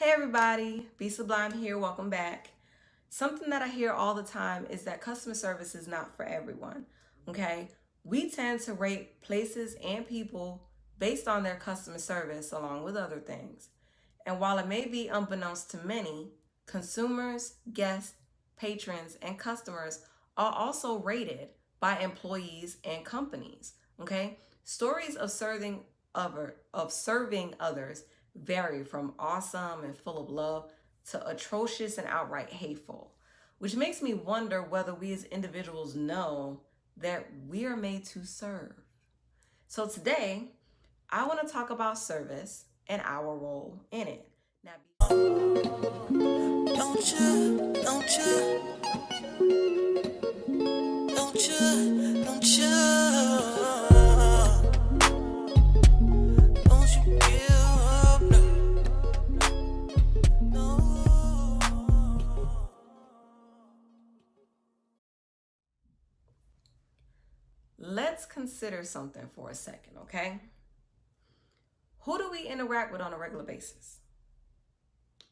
Hey everybody, b.sublime here, welcome back. Something that I hear all the time is that customer service is not for everyone, okay? We tend to rate places and people based on their customer service along with other things. And while it may be unbeknownst to many, consumers, guests, patrons, and customers are also rated by employees and companies, okay? Stories of serving others vary from awesome and full of love to atrocious and outright hateful, which makes me wonder whether we as individuals know that we are made to serve. So today, I want to talk about service and our role in it. Now, don't you, don't you, don't you, don't you, don't you give up, no. Let's consider something for a second, okay? Who do we interact with on a regular basis?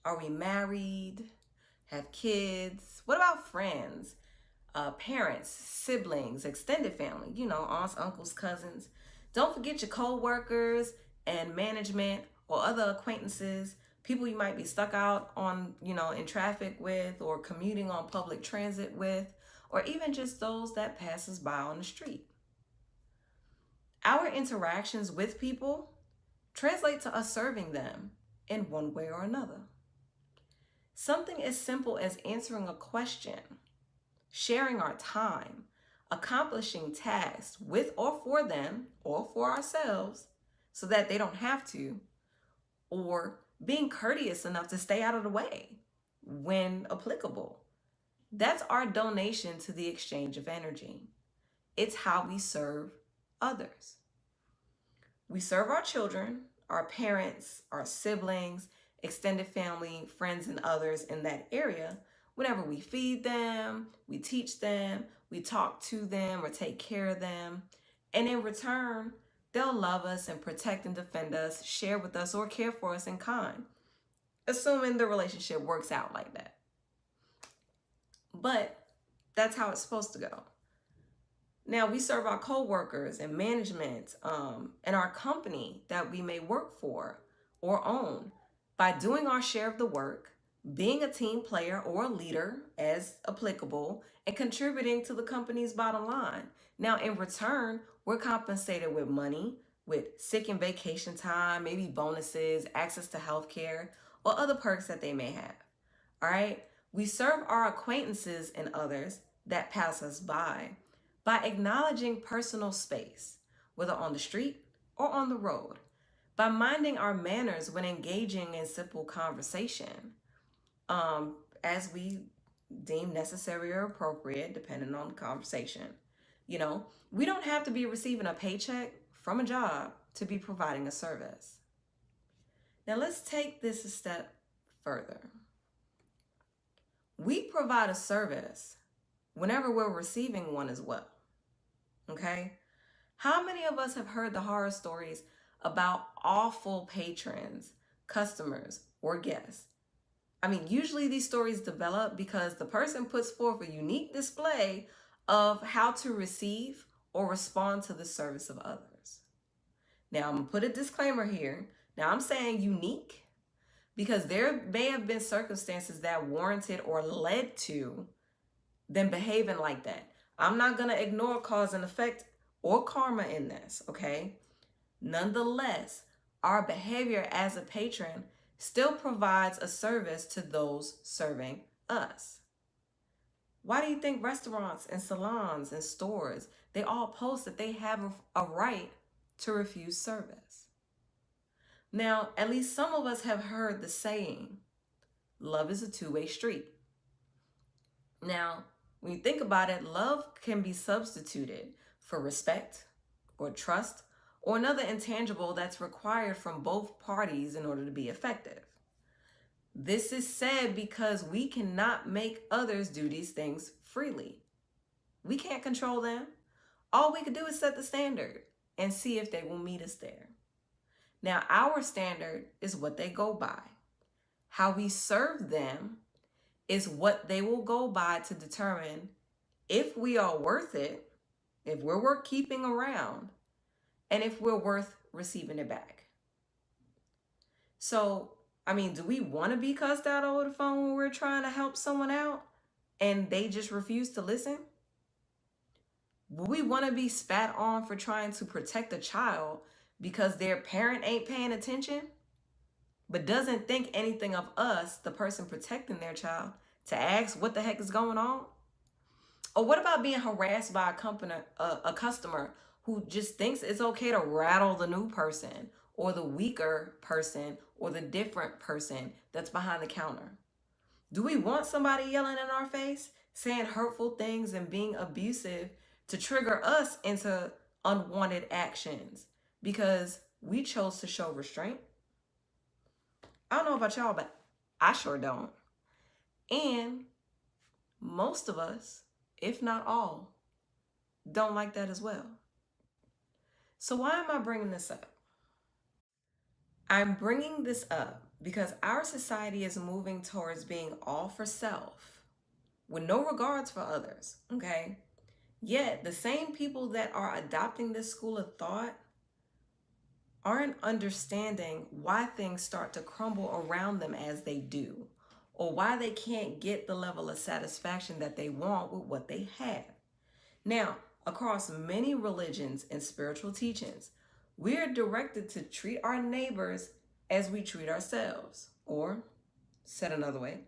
Are we married? Have kids? What about friends? Parents, siblings, extended family, aunts, uncles, cousins. Don't forget your co-workers and management or other acquaintances, people you might be stuck out on, in traffic with or commuting on public transit with, or even just those that passes by on the street. Our interactions with people translate to us serving them in one way or another. Something as simple as answering a question, sharing our time, accomplishing tasks with or for them or for ourselves so that they don't have to, or being courteous enough to stay out of the way when applicable. That's our donation to the exchange of energy. It's how we serve others. We serve our children, our parents, our siblings, extended family, friends, and others in that area whenever we feed them, we teach them, we talk to them or take care of them. And in return, they'll love us and protect and defend us, share with us, or care for us in kind, assuming the relationship works out like that. But that's how it's supposed to go. Now, we serve our co-workers and management and our company that we may work for or own by doing our share of the work, being a team player or a leader as applicable, and contributing to the company's bottom line. Now, in return, we're compensated with money, with sick and vacation time, maybe bonuses, access to health care, or other perks that they may have. All right? We serve our acquaintances and others that pass us by acknowledging personal space, whether on the street or on the road, by minding our manners when engaging in simple conversation, as we deem necessary or appropriate, depending on the conversation. We don't have to be receiving a paycheck from a job to be providing a service. Now let's take this a step further. We provide a service whenever we're receiving one as well. Okay? How many of us have heard the horror stories about awful patrons, customers, or guests? I mean, usually these stories develop because the person puts forth a unique display of how to receive or respond to the service of others. Now, I'm going to put a disclaimer here. Now, I'm saying unique because there may have been circumstances that warranted or led to them behaving like that. I'm not going to ignore cause and effect or karma in this, okay? Nonetheless, our behavior as a patron still provides a service to those serving us. Why do you think restaurants and salons and stores, they all post that they have a right to refuse service? Now, at least some of us have heard the saying, love is a two-way street. Now, when you think about it, love can be substituted for respect or trust or another intangible that's required from both parties in order to be effective. This is said because we cannot make others do these things freely. We can't control them. All we can do is set the standard and see if they will meet us there. Now, our standard is what they go by. How we serve them is what they will go by to determine if we are worth it, if we're worth keeping around, and if we're worth receiving it back. So, I mean, do we want to be cussed out over the phone when we're trying to help someone out and they just refuse to listen? Will we want to be spat on for trying to protect a child because their parent ain't paying attention, but doesn't think anything of us, the person protecting their child, to ask what the heck is going on? Or what about being harassed by a customer who just thinks it's okay to rattle the new person or the weaker person or the different person that's behind the counter? Do we want somebody yelling in our face, saying hurtful things and being abusive to trigger us into unwanted actions because we chose to show restraint? I don't know about y'all, but I sure don't. And most of us, if not all, don't like that as well. So why am I bringing this up? I'm bringing this up because our society is moving towards being all for self with no regards for others, okay? Yet the same people that are adopting this school of thought aren't understanding why things start to crumble around them as they do, or why they can't get the level of satisfaction that they want with what they have. Now, across many religions and spiritual teachings, we are directed to treat our neighbors as we treat ourselves. Or, said another way,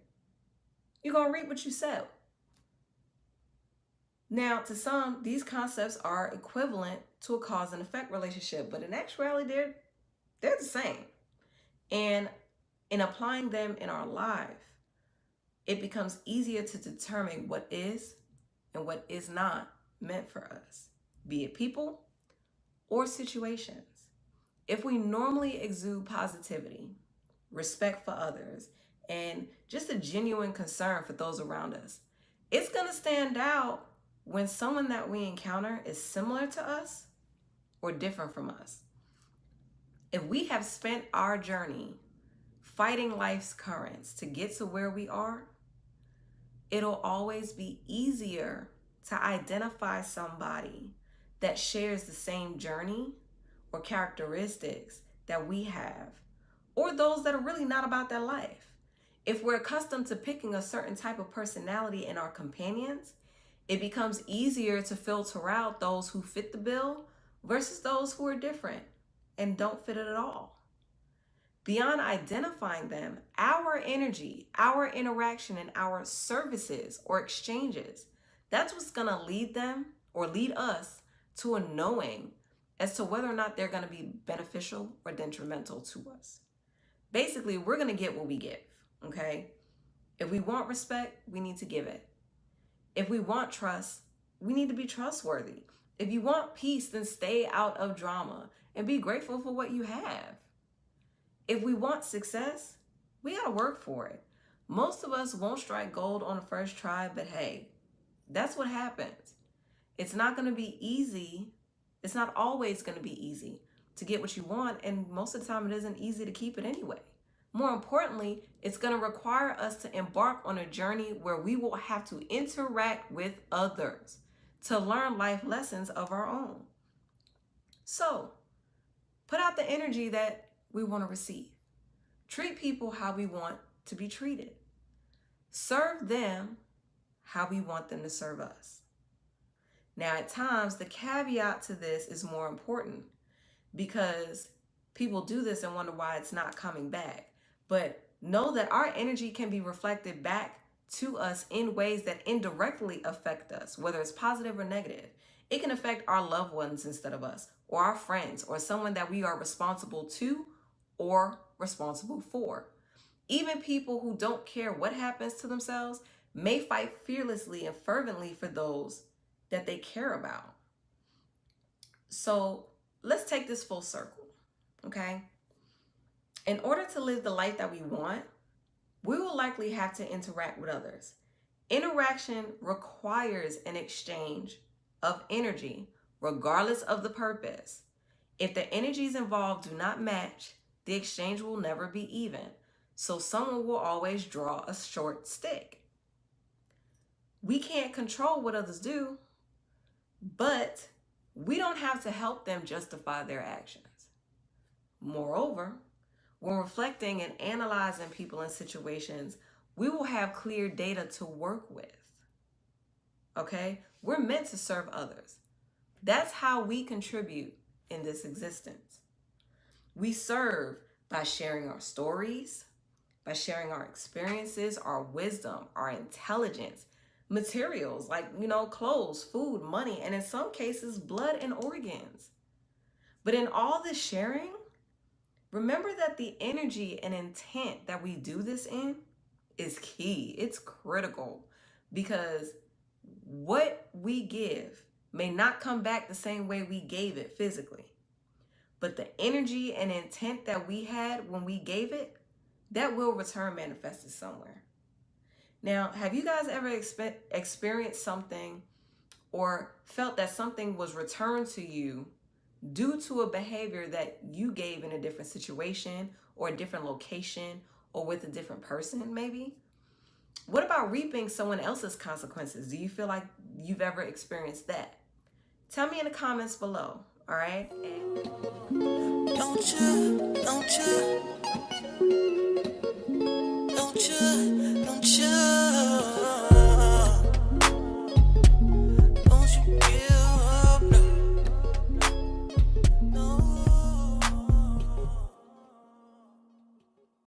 you're going to reap what you sow. Now, to some, these concepts are equivalent to a cause and effect relationship, but in actuality, they're the same. And in applying them in our life, it becomes easier to determine what is and what is not meant for us, be it people or situations. If we normally exude positivity, respect for others, and just a genuine concern for those around us, it's going to stand out when someone that we encounter is similar to us or different from us. If we have spent our journey fighting life's currents to get to where we are, it'll always be easier to identify somebody that shares the same journey or characteristics that we have, or those that are really not about that life. If we're accustomed to picking a certain type of personality in our companions, it becomes easier to filter out those who fit the bill versus those who are different and don't fit it at all. Beyond identifying them, our energy, our interaction, and our services or exchanges, that's what's going to lead them or lead us to a knowing as to whether or not they're going to be beneficial or detrimental to us. Basically, we're going to get what we give, okay? If we want respect, we need to give it. If we want trust, we need to be trustworthy. If you want peace, then stay out of drama and be grateful for what you have. If we want success, we got to work for it. Most of us won't strike gold on the first try, but hey, that's what happens. It's not going to be easy. It's not always going to be easy to get what you want, and most of the time it isn't easy to keep it anyway. More importantly, it's going to require us to embark on a journey where we will have to interact with others to learn life lessons of our own. So, put out the energy that we want to receive. Treat people how we want to be treated. Serve them how we want them to serve us. Now, at times, the caveat to this is more important because people do this and wonder why it's not coming back. But know that our energy can be reflected back to us in ways that indirectly affect us, whether it's positive or negative. It can affect our loved ones instead of us, or our friends, or someone that we are responsible to or responsible for. Even people who don't care what happens to themselves may fight fearlessly and fervently for those that they care about. So let's take this full circle, okay? In order to live the life that we want, we will likely have to interact with others. Interaction requires an exchange of energy, regardless of the purpose. If the energies involved do not match, the exchange will never be even. So someone will always draw a short stick. We can't control what others do, but we don't have to help them justify their actions. Moreover, when reflecting and analyzing people and situations, we will have clear data to work with. Okay? We're meant to serve others. That's how we contribute in this existence. We serve by sharing our stories, by sharing our experiences, our wisdom, our intelligence, materials like, clothes, food, money, and in some cases, blood and organs. But in all this sharing, remember that the energy and intent that we do this in is key. It's critical, because what we give may not come back the same way we gave it physically. But the energy and intent that we had when we gave it, that will return manifested somewhere. Now, have you guys ever experienced something or felt that something was returned to you due to a behavior that you gave in a different situation or a different location or with a different person maybe? What about reaping someone else's consequences? Do you feel like you've ever experienced that? Tell me in the comments below, all right? Don't you